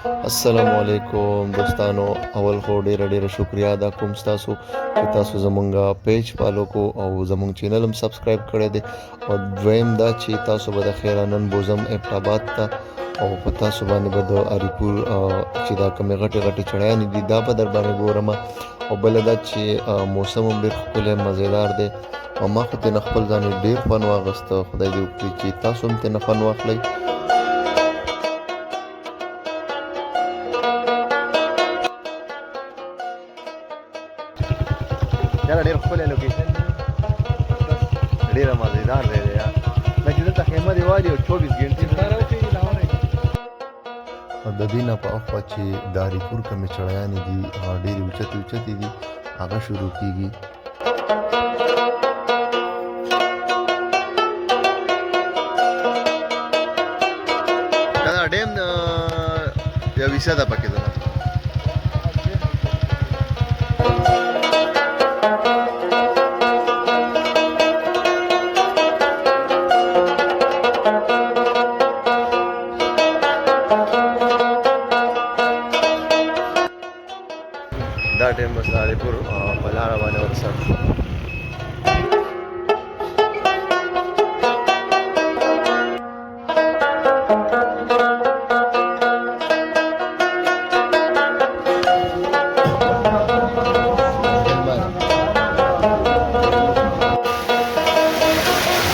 السلام علیکم دوستانو، اول خو ډیره شکریا ادا کوم تاسو چې تاسو زمونږ پیج فالو کو او زمونږ چینل هم سبسکرایب کړی دی. او دویم دا چې تاسو به د خیره نن بوزم ابټاباد ته او په تاسو باندې به د اریپور چې دا کومې غټې چړیانې دي دا به در باندې ګورم. او بله دا چې موسم هم ډېر ښکلی مزیدار دی او ما خو ترېنه خپل ځان ډېر خوند واخیسته. خدای دې وکړي چې تاسو هم ترېنه خوند واخلئ. دا ډېر ښکلی لوکیشن دی، ډېره مزېدار دی یار. لکه دلته خیمه دې والي او 24 ګنټې د دې نه په اخوا چې د اریپور کومې چړیانې دي ډېرې اوچتې دي هغه شروع کېږي. دا ډیم یو ویسه ده پکې زما. دا ټیم بس د اریپور په لاره باندې ورسره شو.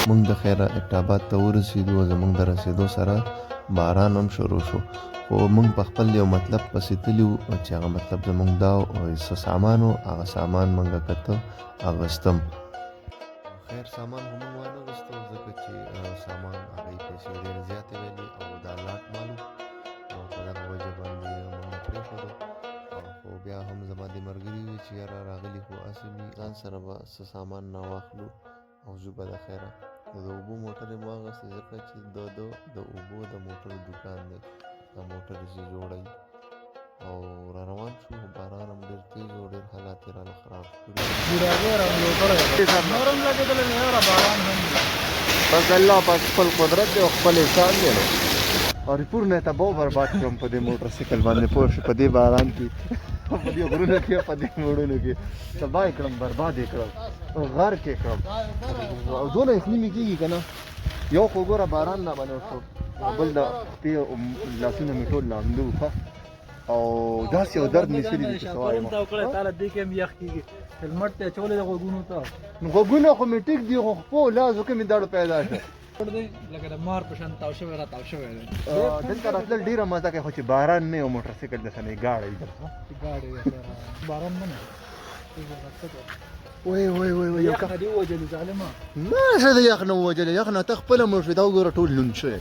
موږ د خیره ابټاباد ته ورسېدو او زموږ د رسېدو سره باران هم شروع شو، خو موږ په خپل یو مطلب پسې تللي وو چې هغه مطلب زموږ دا څه سامان و، هغه سامان موږ کته اغوستم. خیر سامان هم موږ وانغوستو ځکه چې سامان هغې پیسې ډېرې زیاتې ویلې او دا لاټ مال و او په دغه وجه باندې موږ پرېښودو. خو بیا هم زما د ملګري وي چې یاره راغلي خو هسې مې ځان سره به څه سامان نه واخلو او ځو به د خیره. د اوبو موټر یې واغوستې ځکه چې د اوبو د موټر دوکان دی، دا موټر یې جوړوي او را روان شو. باران هم ډېر تېز و، ډېر حالات یې راله خراب کړي. بس الله پاک خپل قدرت دی او خپل احسان دی نو. اریپور نه تباہ برباد کړم په دې موټر سایکل باندې، پوه شو په دې باران کې په دې غرونو کې په دې موړونو کې تباه یې کړم، برباد یې کړم، غرق یې کړم. او دونه یخني مې کېږي که نه، یو خو ګوره باران نه باندې وشو او بل د خپې لاسونه مې ټول لامده وو او داسې یو درد نیسلي دي چې څه وایم. هلمټ ته اچولی د غوږونو ته، نو غوږونه خو مې ټیک دي خو خپو لاسو کې مې درد پیدا شو. لکه د مار په شان تاو شوی را تاو شوی دی. دلته راتلل ډېره مزه کوي، خو چې باران نه او موټر سایکل دسه نه ګاډی ګاډی باران نه وای یو یخ نه دې ووجلې ظالمه. نه څه د یخ نه ووجلې، یخ نه ته خپله مړ شوې. دا وګوره ټول لوند شوی.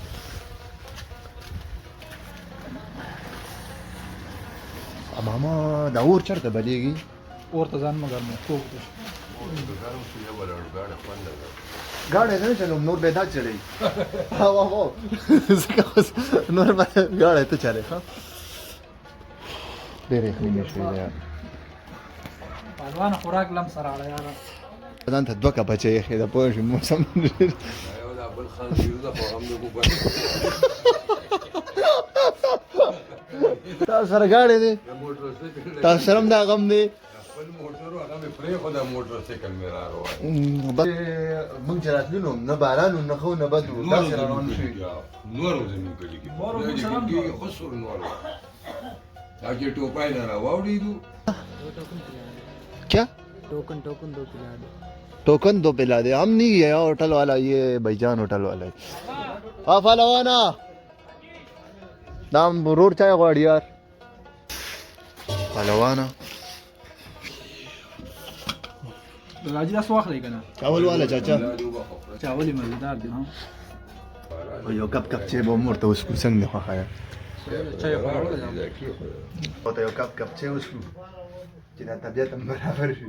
ماما دا اور چېرته بلیږي؟ اور ته ځان مه ګرمه، کوږ دی. ګاډی نه چلوم، نور به دا چلوي. ځکه اوس نور به ګاډی ته چلوي. ډېرې یخني مې شوې ده یار. پهلوانه خوراک لم سره اړه یاره. ځان ته 2 کپه چای یخې ده، پوه شوې موسم. تاسو سره ګاډی دی، تاسو سره هم دا غم دی. موږ چې راتلو نو نه باران و نه ښه و نه بد و، داسې را روان شوي. क्या टोकन 2 पिला दो। टोकन 2 पिला दे। हम नहीं है होटल वाला, ये भाईजान होटल वाला है। हाँ फलवाना नाम रोड चाय गाड़ी यार फलवाना راځي تاسو واخلئ که نه. चावल वाला चाचा چاول یې مزېدار دی. یو کپ چای به هم ورته وڅښو، څنګه دې خوښه یې؟ چای یې خوړلی دی. ورته یو کپ چای وڅښو چې دا طبیعت هم برابر شي.